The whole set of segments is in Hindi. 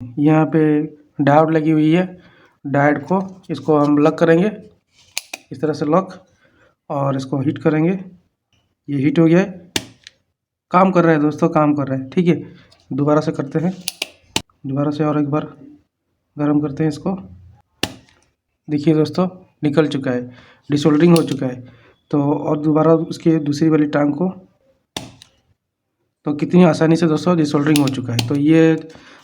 यहाँ पे डायोड लगी हुई है। डायोड को इसको हम लॉक करेंगे, इस तरह से लॉक, और इसको हीट करेंगे। ये हीट हो गया है, काम कर रहा है दोस्तों, काम कर रहा है। ठीक है, दोबारा से करते हैं, दोबारा से और एक बार गर्म करते हैं इसको। देखिए दोस्तों, निकल चुका है, डिसोल्डरिंग हो चुका है। तो और दोबारा उसके दूसरी वाली टांग को, तो कितनी आसानी से दोस्तों डिसोल्डरिंग हो चुका है। तो ये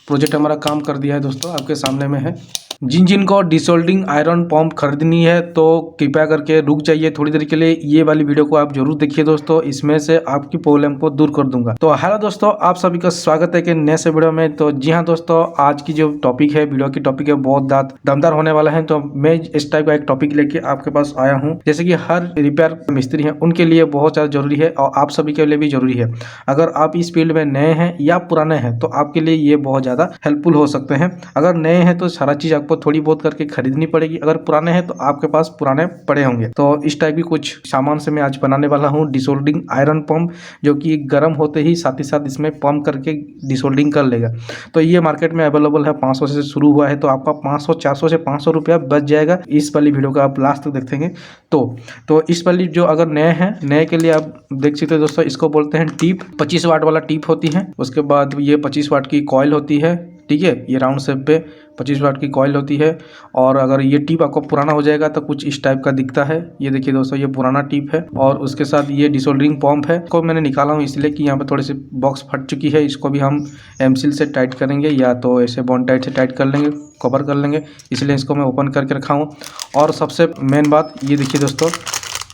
प्रोजेक्ट हमारा काम कर दिया है दोस्तों, आपके सामने में है। जिन को डिसोल्डरिंग आयरन पंप खरीदनी है तो कृपया करके रुक जाइए थोड़ी देर के लिए, ये वाली वीडियो को आप जरूर देखिए दोस्तों, इसमें से आपकी प्रॉब्लम को दूर कर दूंगा। तो हेलो दोस्तों, आप सभी का स्वागत है कि नए से वीडियो में। तो जी हाँ दोस्तों, आज की जो टॉपिक है, वीडियो की टॉपिक है, बहुत दमदार होने वाला है। तो मैं इस टाइप का एक टॉपिक लेके आपके पास आया हूँ, जैसे कि हर रिपेयर मिस्त्री है उनके लिए बहुत ज्यादा जरूरी है, और आप सभी के लिए भी जरूरी है। अगर आप इस फील्ड में नए हैं या पुराने हैं तो आपके लिए ये बहुत ज्यादा हेल्पफुल हो सकते हैं। अगर नए हैं तो सारा चीज आपको थोड़ी बहुत करके खरीदनी पड़ेगी, अगर पुराने हैं तो आपके पास पुराने पड़े होंगे। तो इस टाइप की कुछ सामान से मैं आज बनाने वाला हूँ डिसोल्डरिंग आयरन पंप, जो कि गर्म होते ही साथ ही साथ इसमें पंप करके डिसोल्डरिंग कर लेगा। तो ये मार्केट में अवेलेबल है, 500 से शुरू हुआ है। तो आपका 500 400 से 500 रुपया बच जाएगा इस वाली वीडियो का आप लास्ट तक देखेंगे तो इस वाली जो अगर नए हैं, नए के लिए आप देख सकते हो दोस्तों, इसको बोलते हैं टीप। 25 वाट वाला टीप होती है। उसके बाद ये 25 वाट की कॉइल होती है। ठीक है, ये राउंड शेप पे 25 वाट की कॉइल होती है। और अगर ये टिप आपको पुराना हो जाएगा तो कुछ इस टाइप का दिखता है। ये देखिए दोस्तों, ये पुराना टिप है। और उसके साथ ये डिसोल्डरिंग पंप है, को मैंने निकाला हूँ इसलिए कि यहाँ पे थोड़ी सी बॉक्स फट चुकी है। इसको भी हम एमसील से टाइट करेंगे, या तो ऐसे बॉन्ड टाइट से टाइट कर लेंगे, कवर कर लेंगे, इसलिए इसको मैं ओपन करके रखा हूँ। और सबसे मेन बात ये देखिए दोस्तों,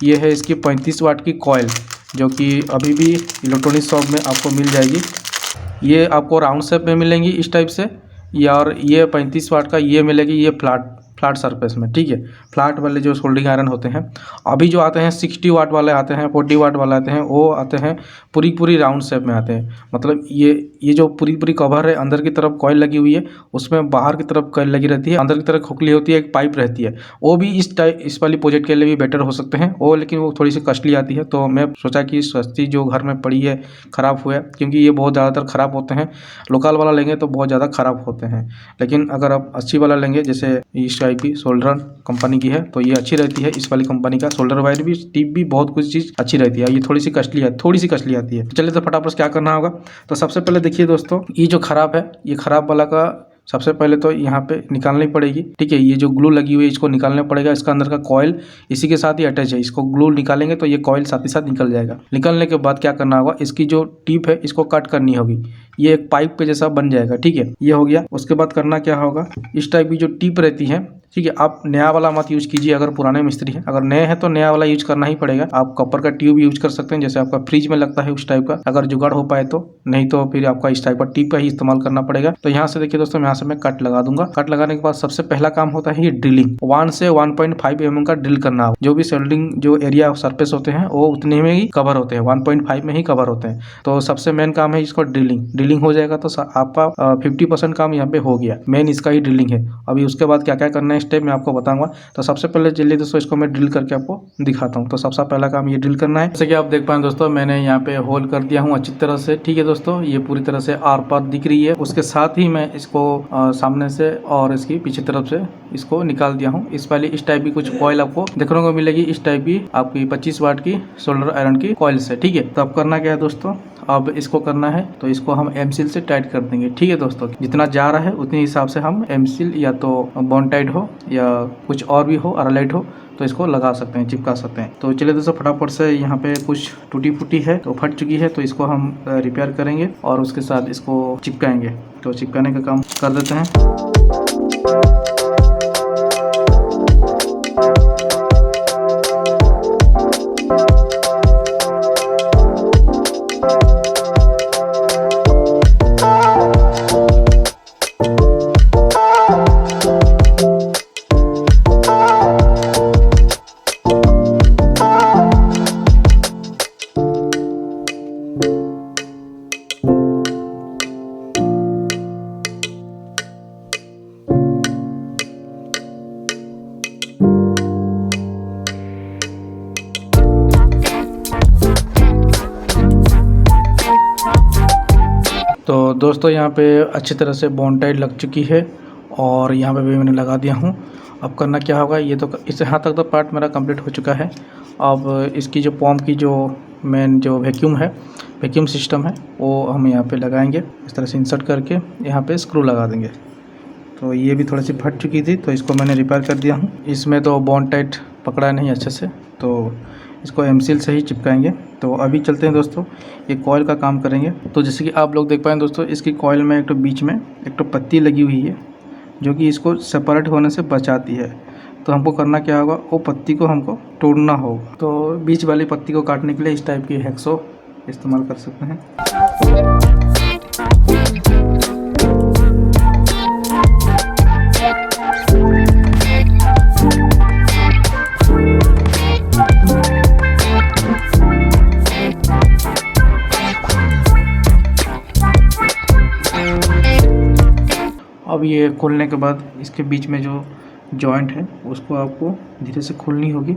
ये है इसकी 35 वाट की कॉइल, जो कि अभी भी इलेक्ट्रॉनिक शॉप में आपको मिल जाएगी। ये आपको राउंड शेप में मिलेंगी इस टाइप से, या और ये 35 वाट का ये मिलेगी, ये फ्लैट सरफेस में। ठीक है, फ्लैट वाले जो सोल्डिंग आयरन होते हैं। अभी जो आते हैं 60 वाट वाले आते हैं, 40 वाट वाले आते हैं, वो आते हैं पूरी राउंड शेप में आते हैं। मतलब ये जो पूरी कवर है, अंदर की तरफ कॉइल लगी हुई है, उसमें बाहर की तरफ कॉइल लगी रहती है, अंदर की तरफ खोखली होती है, एक पाइप रहती है। वो भी इस वाली प्रोजेक्ट के लिए भी बेटर हो सकते हैं वो, लेकिन वो थोड़ी सी कॉस्टली आती है। तो मैं सोचा कि सस्ती जो घर में पड़ी है, ख़राब हुआ है, क्योंकि ये बहुत ज़्यादातर ख़राब होते हैं। लोकल वाला लेंगे तो बहुत ज़्यादा ख़राब होते हैं, लेकिन अगर आप अच्छी वाला लेंगे, जैसे ईस्ट आईपी सोल्डरन कंपनी की है, तो ये अच्छी रहती है। इस वाली कंपनी का सोल्डर वायर भी, टिप भी, बहुत कुछ चीज़ अच्छी रहती है। ये थोड़ी सी कॉस्टली आती है। तो चलिए, तो फटाफट क्या करना होगा। तो सबसे पहले देखिए दोस्तों, ये जो ख़राब है, ये ख़राब वाला का सबसे पहले तो यहाँ पे निकालनी पड़ेगी। ठीक है, ये जो ग्लू लगी हुई है इसको निकालना पड़ेगा। इसका अंदर का कॉइल इसी के साथ ही अटैच है, इसको ग्लू निकालेंगे तो ये कॉइल साथ ही साथ निकल जाएगा। निकलने के बाद क्या करना होगा, इसकी जो टिप है इसको कट करनी होगी, ये एक पाइप पे जैसा बन जाएगा। ठीक है, ये हो गया। उसके बाद करना क्या होगा, इस टाइप की जो टिप रहती है, ठीक है, आप नया वाला मत यूज कीजिए अगर पुराने मिस्त्री हैं। अगर नए हैं तो नया वाला यूज करना ही पड़ेगा। आप कॉपर का ट्यूब यूज कर सकते हैं, जैसे आपका फ्रिज में लगता है उस टाइप का, अगर जुगाड़ हो पाए तो। नहीं तो फिर आपका इस टाइप का टिप का ही इस्तेमाल करना पड़ेगा। तो यहाँ से देखिए दोस्तों, यहाँ से मैं कट लगा दूंगा। कट लगाने के बाद सबसे पहला काम होता है ये ड्रिलिंग। 1 से 1.5 mm का ड्रिल करना हो। जो भी सोल्डिंग जो एरिया सरफेस होते हैं वो उतने में ही कवर होते हैं, 1.5 में ही कवर होते हैं। तो सबसे मेन काम है इसको ड्रिलिंग हो जाएगा तो आपका 50% काम यहाँ पे हो गया। मेन इसका ही ड्रिलिंग है। अभी उसके बाद क्या क्या करना है स्टेप मैं आपको बताऊंगा। तो सबसे पहले चलिए दोस्तों, इसको मैं ड्रिल करके आपको दिखाता हूँ। तो सबसे पहला काम ये ड्रिल करना है। जैसे कि आप देख पाए दोस्तों, मैंने यहाँ पे होल कर दिया हूँ अच्छी तरह से। ठीक है दोस्तों, ये पूरी तरह से आर पार दिख रही है। उसके साथ ही मैं इसको सामने से और इसकी पीछे तरफ से इसको निकाल दिया हूँ। इस वाली इस टाइप की कुछ कॉइल आपको देखने को मिलेगी, इस टाइप की आपकी 25 वाट की सोल्डर आयरन की कॉइल से। ठीक है, तो अब करना क्या है दोस्तों, अब इसको करना है तो इसको हम एमसील से टाइट कर देंगे। ठीक है दोस्तों, जितना जा रहा है उतने हिसाब से हम एमसील, या तो बॉन्ड टाइट हो या कुछ और भी हो, अरलाइट हो, तो इसको लगा सकते हैं, चिपका सकते हैं। तो चलिए दोस्तों, फटाफट से यहाँ पे कुछ टूटी फूटी है तो फट चुकी है, तो इसको हम रिपेयर करेंगे और उसके साथ इसको चिपकाएंगे। तो चिपकाने का काम कर देते हैं। दोस्तों यहाँ पे अच्छी तरह से बॉन्ड टाइट लग चुकी है और यहाँ पे भी मैंने लगा दिया हूँ। अब करना क्या होगा, ये तो इस यहाँ तक तो पार्ट मेरा कंप्लीट हो चुका है। अब इसकी जो पंप की जो मेन जो वैक्यूम है, वैक्यूम सिस्टम है, वो हम यहाँ पे लगाएंगे। इस तरह से इंसर्ट करके यहाँ पे स्क्रू लगा देंगे। तो ये भी थोड़ी सी फट चुकी थी तो इसको मैंने रिपेयर कर दिया हूँ। इसमें तो बॉन्ड टाइट पकड़ा नहीं अच्छे से, तो इसको एमसील से ही चिपकाएंगे। तो अभी चलते हैं दोस्तों, ये कॉइल का काम करेंगे। तो जैसे कि आप लोग देख पाएँ दोस्तों, इसकी कॉइल में एक तो बीच में एक तो पत्ती लगी हुई है जो कि इसको सेपरेट होने से बचाती है। तो हमको करना क्या होगा, वो पत्ती को हमको तोड़ना होगा। तो बीच वाली पत्ती को काटने के लिए इस टाइप की हैक्सो इस्तेमाल कर सकते हैं। अब ये खोलने के बाद इसके बीच में जो जॉइंट है उसको आपको धीरे से खोलनी होगी।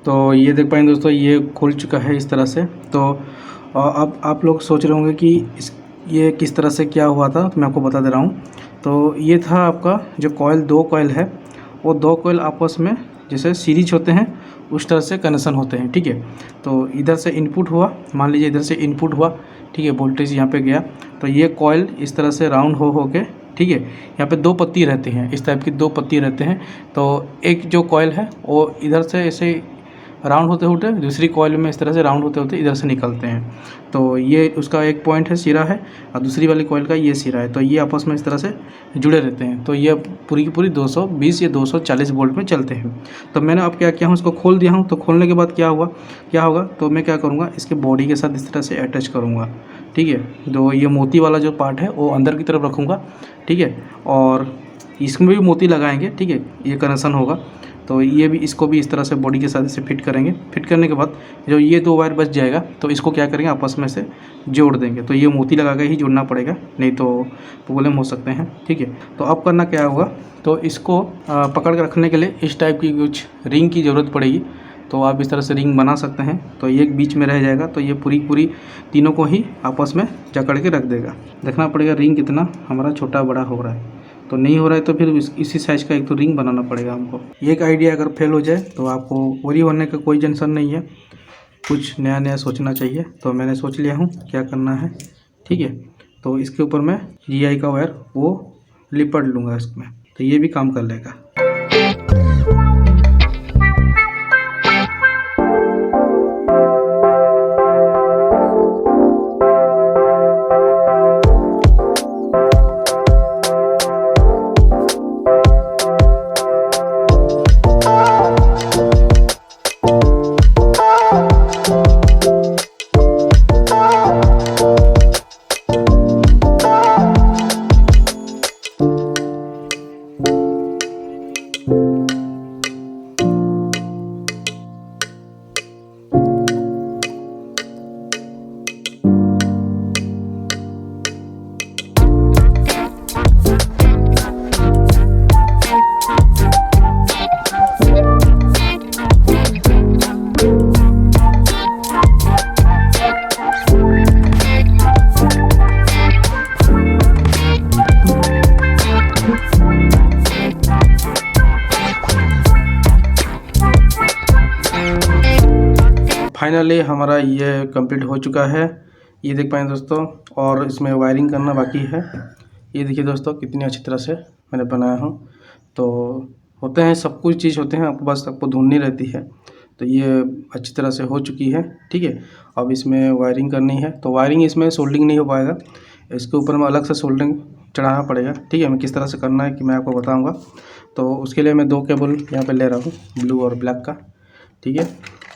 तो ये देख पाएंगे दोस्तों, ये खुल चुका है इस तरह से। तो अब आप लोग सोच रहे होंगे कि ये किस तरह से क्या हुआ था, तो मैं आपको बता दे रहा हूँ। तो ये था आपका जो कॉइल, दो कॉइल है, वो दो कॉइल आपस में जैसे सीरीज होते हैं उस तरह से कनेक्शन होते हैं, ठीक है। तो इधर से इनपुट हुआ, मान लीजिए इधर से इनपुट हुआ, ठीक है, वोल्टेज यहाँ पे गया, तो ये कॉइल इस तरह से राउंड हो के, ठीक है, यहाँ पे दो पत्ती रहती हैं, इस टाइप की दो पत्ती रहते हैं। तो एक जो कॉइल है वो इधर से ऐसे राउंड होते होते दूसरी कॉइल में इस तरह से राउंड होते होते इधर से निकलते हैं। तो ये उसका एक पॉइंट है, सिरा है, और दूसरी वाली कॉइल का ये सिरा है। तो ये आपस में इस तरह से जुड़े रहते हैं। तो ये पूरी की पूरी 220 या 240 वोल्ट में चलते हैं। तो मैंने अब क्या किया हूँ, इसको खोल दिया हूँ। तो खोलने के बाद क्या होगा, तो मैं क्या करूँगा, इसके बॉडी के साथ इस तरह से अटैच करूँगा, ठीक है। तो ये मोती वाला जो पार्ट है वो अंदर की तरफ रखूँगा, ठीक है, और इसमें भी मोती लगाएंगे, ठीक है, ये कनेक्शन होगा। तो ये भी, इसको भी इस तरह से बॉडी के साथ इसे फिट करेंगे। फिट करने के बाद जो ये दो वायर बच जाएगा तो इसको क्या करेंगे, आपस में से जोड़ देंगे। तो ये मोती लगा के ही जोड़ना पड़ेगा, नहीं तो प्रॉब्लम हो सकते हैं, ठीक है। तो अब करना क्या होगा, तो इसको पकड़ के रखने के लिए इस टाइप की कुछ रिंग की ज़रूरत पड़ेगी। तो आप इस तरह से रिंग बना सकते हैं। तो ये एक बीच में रह जाएगा, तो ये पूरी तीनों को ही आपस में जकड़ के रख देगा। देखना पड़ेगा रिंग कितना हमारा छोटा बड़ा हो रहा है। तो नहीं हो रहा है तो फिर इसी साइज़ का एक तो रिंग बनाना पड़ेगा हमको। एक आइडिया अगर फेल हो जाए तो आपको वरी होने का कोई टेंशन नहीं है, कुछ नया सोचना चाहिए। तो मैंने सोच लिया हूँ क्या करना है, ठीक है। तो इसके ऊपर मैं GI का वायर वो लिपट लूँगा इसमें, तो ये भी काम कर लेगा। फाइनली हमारा ये कंप्लीट हो चुका है, ये देख पाएँ दोस्तों। और इसमें वायरिंग करना बाकी है। ये देखिए दोस्तों कितनी अच्छी तरह से मैंने बनाया हूँ। तो होते हैं, सब कुछ चीज़ होते हैं, आपको बस आपको ढूंढनी रहती है। तो ये अच्छी तरह से हो चुकी है, ठीक है। अब इसमें वायरिंग करनी है। तो वायरिंग इसमें सोल्डिंग नहीं हो पाएगा, इसके ऊपर में अलग से सोल्डिंग चढ़ाना पड़ेगा, ठीक है। मैं किस तरह से करना है कि मैं आपको बताऊँगा। तो उसके लिए मैं 2 केबल यहाँ पर ले रहा हूँ, ब्लू और ब्लैक का, ठीक है।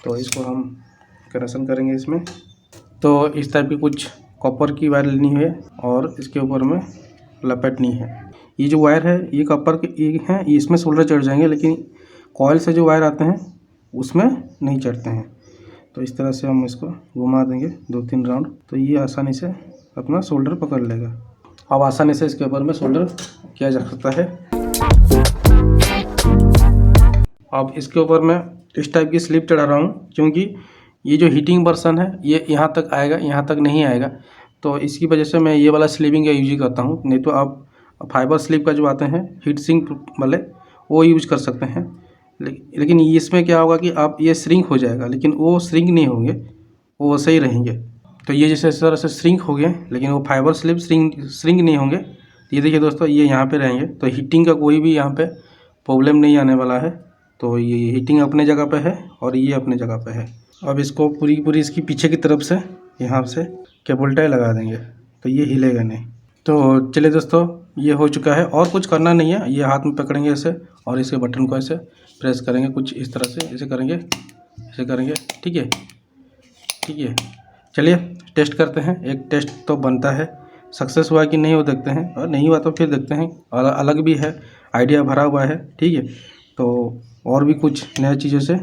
तो इसको हम कनेक्शन करेंगे इसमें। तो इस टाइप की कुछ कॉपर की वायर लेनी है और इसके ऊपर में लपेटनी है। ये जो वायर है ये कॉपर के ये हैं, ये इसमें सोल्डर चढ़ जाएंगे, लेकिन कॉइल से जो वायर आते हैं उसमें नहीं चढ़ते हैं। तो इस तरह से हम इसको घुमा देंगे 2-3 राउंड, तो ये आसानी से अपना शोल्डर पकड़ लेगा। अब आसानी से इसके ऊपर में शोल्डर किया जा सकता है। अब इसके ऊपर मैं इस टाइप की स्लिप चढ़ा रहा हूँ, क्योंकि ये जो हीटिंग वर्सन है ये यहाँ तक आएगा, यहाँ तक नहीं आएगा, तो इसकी वजह से मैं ये वाला स्लीविंग का यूज करता हूँ। नहीं तो आप फाइबर स्लीव का जो आते हैं हीट सिंक वाले वो यूज कर सकते हैं, लेकिन इसमें क्या होगा कि आप ये श्रिंक हो जाएगा, लेकिन वो श्रिंक नहीं होंगे, वो वैसे ही रहेंगे। तो ये जैसे इस तरह से श्रिंक हो गए, लेकिन वो फाइबर स्लीव श्रिंक नहीं होंगे। ये देखिए दोस्तों, ये यहाँ पे रहेंगे, तो हीटिंग का कोई भी यहाँ पे प्रॉब्लम नहीं आने वाला है। तो ये हीटिंग अपने जगह पे है और ये अपने जगह पे है। अब इसको पूरी इसकी पीछे की तरफ से यहाँ से केबल टाई लगा देंगे, तो ये हिलेगा नहीं। तो चलिए दोस्तों, ये हो चुका है, और कुछ करना नहीं है। ये हाथ में पकड़ेंगे ऐसे और इसके बटन को ऐसे प्रेस करेंगे, कुछ इस तरह से ऐसे करेंगे, ऐसे करेंगे। ठीक है, ठीक है। चलिए टेस्ट करते हैं। एक टेस्ट तो बनता है, सक्सेस हुआ कि नहीं वो देखते हैं, और नहीं हुआ तो फिर देखते हैं। और अलग भी है, आइडिया भरा हुआ है। ठीक है, तो और भी कुछ नया चीज़ों से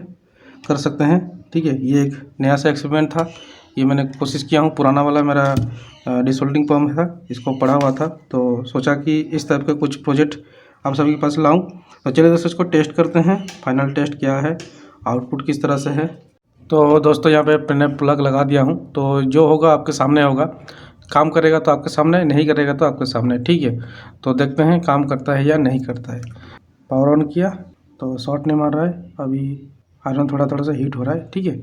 कर सकते हैं। ठीक है, ये एक नया सा एक्सपेरिमेंट था, ये मैंने कोशिश किया हूँ। पुराना वाला मेरा डिसोल्डिंग पंप था, इसको पड़ा हुआ था, तो सोचा कि इस टाइप के कुछ प्रोजेक्ट आप सभी के पास लाऊं। तो चलिए दोस्तों, इसको टेस्ट करते हैं, फाइनल टेस्ट क्या है, आउटपुट किस तरह से है। तो दोस्तों, यहाँ पे मैंने प्लग लगा दिया हूँ, तो जो होगा आपके सामने होगा। काम करेगा तो आपके सामने, नहीं करेगा तो आपके सामने। ठीक है, तो देखते हैं काम करता है या नहीं करता है। पावर ऑन किया तो शॉर्ट नहीं मार रहा है। अभी आयरन थोड़ा सा हीट हो रहा है। ठीक है,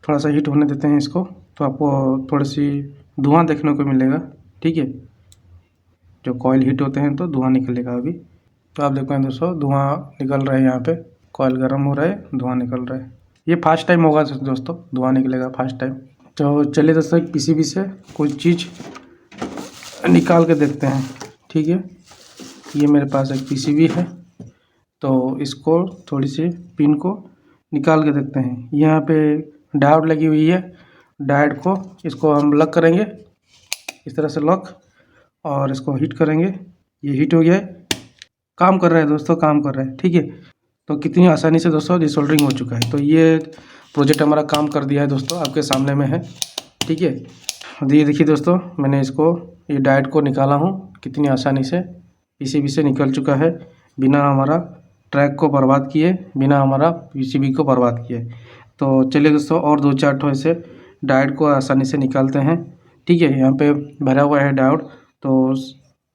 थोड़ा सा हीट होने देते हैं इसको, तो आपको थोड़ी सी धुआं देखने को मिलेगा। ठीक है, जो कॉयल हीट होते हैं तो धुआं निकलेगा अभी। तो आप देखते हैं दोस्तों, धुआं निकल रहा है, यहाँ पे कॉयल गर्म हो रहा है, धुआं निकल रहा है। ये फर्स्ट टाइम होगा दोस्तों, धुआं निकलेगा फर्स्ट टाइम। तो चलिए दोस्तों, एक पीसीबी से कोई चीज़ निकाल के देखते हैं। ठीक है, ये मेरे पास एक पीसीबी है, तो इसको थोड़ी सी पिन को निकाल के देखते हैं। यहाँ पे डायोड लगी हुई है, डायोड को इसको हम लॉक करेंगे, इस तरह से लॉक, और इसको हीट करेंगे। ये हीट हो गया है, काम कर रहा है दोस्तों, काम कर रहा है। ठीक है, तो कितनी आसानी से दोस्तों डिसोल्डरिंग हो चुका है। तो ये प्रोजेक्ट हमारा काम कर दिया है दोस्तों, आपके सामने में है। ठीक है, ये देखिए दोस्तों, मैंने इसको ये डायोड को निकाला हूँ, कितनी आसानी से पीसीबी से निकल चुका है, बिना हमारा ट्रैक को बर्बाद किए, बिना हमारा पीसीबी को बर्बाद किए। तो चलिए दोस्तों, और 2-4 ठो ऐसे डायोड को आसानी से निकालते हैं। ठीक है, यहाँ पे भरा हुआ है डायोड, तो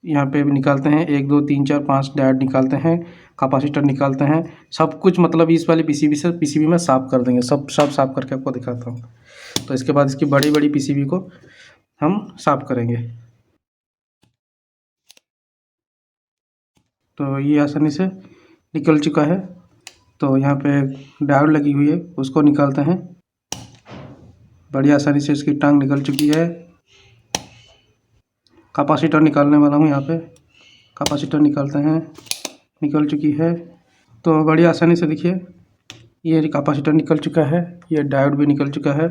यहाँ पे निकालते हैं। 1 2 3 4 5 डायोड निकालते हैं, कैपेसिटर निकालते हैं, सब कुछ मतलब इस वाली पीसीबी में साफ़ कर देंगे। सब साफ़ करके आपको दिखाता हूँ। तो इसके बाद इसकी बड़ी पीसीबी को हम साफ़ करेंगे। तो ये आसानी से निकल चुका है। तो यहाँ पे डायोड लगी हुई है, उसको निकालते हैं। बड़ी आसानी से इसकी टांग निकल चुकी है। कैपेसिटर निकालने वाला हूँ, यहाँ पे कैपेसिटर निकालते हैं, निकल चुकी है। तो बड़ी आसानी से देखिए, ये कैपेसिटर निकल चुका है, ये डायोड भी निकल चुका है।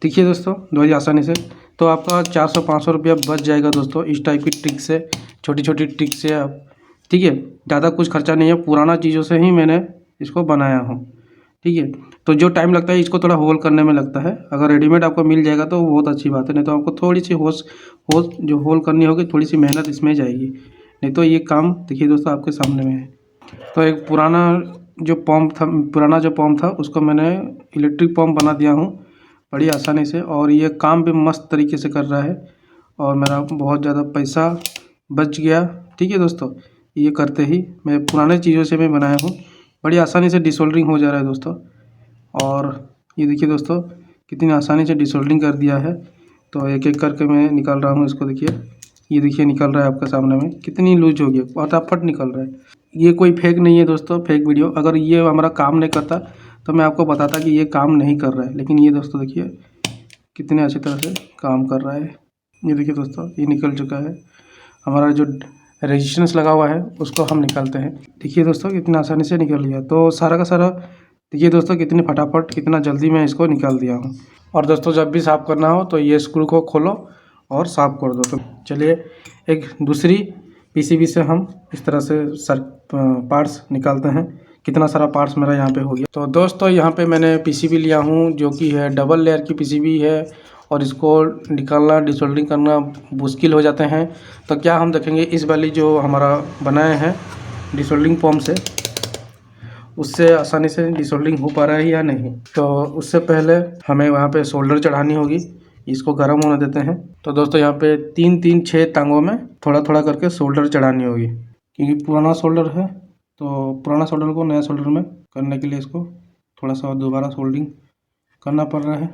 देखिए दोस्तों, बड़ी आसानी से। तो आपका 400-500 रुपया बच जाएगा दोस्तों, इस टाइप की ट्रिक से, छोटी ट्रिक से आप। ठीक है, ज़्यादा कुछ खर्चा नहीं है, पुराना चीज़ों से ही मैंने इसको बनाया हूँ। ठीक है, तो जो टाइम लगता है इसको थोड़ा होल करने में लगता है। अगर रेडीमेड आपको मिल जाएगा तो बहुत अच्छी बात है, नहीं तो आपको थोड़ी सी जो होल करनी होगी, थोड़ी सी मेहनत इसमें जाएगी। नहीं तो ये काम देखिए दोस्तों, आपके सामने में है। तो एक पुराना जो पंप था उसको मैंने इलेक्ट्रिक पंप बना दिया हूँ बड़ी आसानी से, और ये काम भी मस्त तरीके से कर रहा है, और मेरा बहुत ज़्यादा पैसा बच गया। ठीक है दोस्तों, ये करते ही मैं पुराने चीज़ों से मैं बनाया हूँ, बड़ी आसानी से डिसोल्डरिंग हो जा रहा है दोस्तों। और ये देखिए दोस्तों, कितनी आसानी से डिसोल्डरिंग कर दिया है। तो एक एक करके मैं निकाल रहा हूँ इसको। देखिए, ये देखिए निकल रहा है आपके सामने में, कितनी लूज हो गई, फटाफट निकल रहा है। ये कोई फेक नहीं है दोस्तों, फेक वीडियो। अगर ये हमारा काम नहीं करता तो मैं आपको बताता कि ये काम नहीं कर रहा है, लेकिन ये दोस्तों देखिए कितने अच्छी तरह से काम कर रहा है। ये देखिए दोस्तों, ये निकल चुका है। हमारा जो रेजिस्टेंस लगा हुआ है उसको हम निकालते हैं। देखिए दोस्तों, कितना आसानी से निकल लिया। तो सारा का सारा देखिए दोस्तों, कितनी फटाफट, कितना जल्दी मैं इसको निकाल दिया हूँ। और दोस्तों, जब भी साफ़ करना हो तो ये स्क्रू को खोलो और साफ़ कर दो। तो चलिए, एक दूसरी पीसीबी से हम इस तरह से पार्ट्स निकालते हैं। कितना सारा पार्ट्स मेरा यहाँ पे हो गया। तो दोस्तों यहाँ पे मैंने पीसीबी लिया हूँ जो कि है डबल लेयर की पीसीबी है, और इसको निकालना डिसोल्डिंग करना मुश्किल हो जाते हैं। तो क्या हम देखेंगे इस वाली जो हमारा बनाए हैं डिसोल्डिंग फोम से, उससे आसानी से डिसोल्डिंग हो पा रहा है या नहीं। तो उससे पहले हमें वहाँ पे सोल्डर चढ़ानी होगी, इसको गर्म होने देते हैं। तो दोस्तों यहाँ पे 3-3-6 टांगों में थोड़ा थोड़ा करके सोल्डर चढ़ानी होगी, क्योंकि पुराना सोल्डर है तो पुराना सोल्डर को नया सोल्डर में करने के लिए इसको थोड़ा सा दोबारा सोल्डिंग करना पड़ रहा है।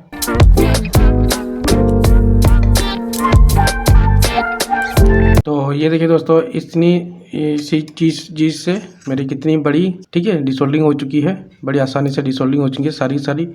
तो ये देखिए दोस्तों, इसी चीज़ से मेरी कितनी बड़ी, ठीक है, डिसोल्डिंग हो चुकी है, बड़ी आसानी से डिसोल्डिंग हो चुकी है सारी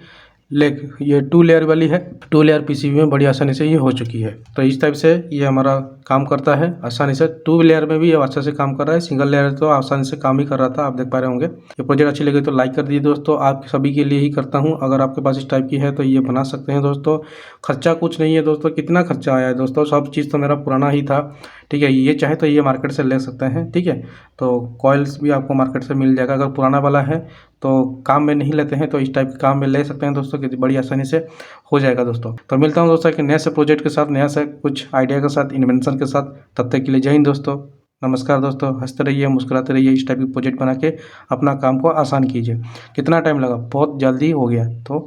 लेग। ये 2 लेयर वाली है, 2 लेयर पीसीबी में बड़ी आसानी से ये हो चुकी है। तो इस टाइप से ये हमारा काम करता है आसानी से। 2 लेयर में भी ये अच्छे से काम कर रहा है, सिंगल लेयर तो आसानी से काम ही कर रहा था, आप देख पा रहे होंगे। ये प्रोजेक्ट अच्छी लगी तो लाइक कर दीजिए दोस्तों, आप सभी के लिए ही करता हूँ। अगर आपके पास इस टाइप की है तो ये बना सकते हैं दोस्तों। खर्चा कुछ नहीं है दोस्तों, कितना खर्चा आया है दोस्तों, सब चीज़ तो मेरा पुराना ही था, ठीक है। ये चाहे तो ये मार्केट से ले सकते हैं, ठीक है। तो कॉइल्स भी आपको मार्केट से मिल जाएगा। अगर पुराना वाला है तो काम में नहीं लेते हैं तो इस टाइप के काम में ले सकते हैं दोस्तों, कि बड़ी आसानी से हो जाएगा दोस्तों। तो मिलता हूँ दोस्तों कि नए से प्रोजेक्ट के साथ, नया से कुछ आइडिया के साथ, इन्वेंशन के साथ। तब तक के लिए जय हिंद दोस्तों, नमस्कार दोस्तों। हंसते रहिए, मुस्कुराते रहिए, इस टाइप की प्रोजेक्ट बना के अपना काम को आसान कीजिए। कितना टाइम लगा, बहुत जल्दी हो गया। तो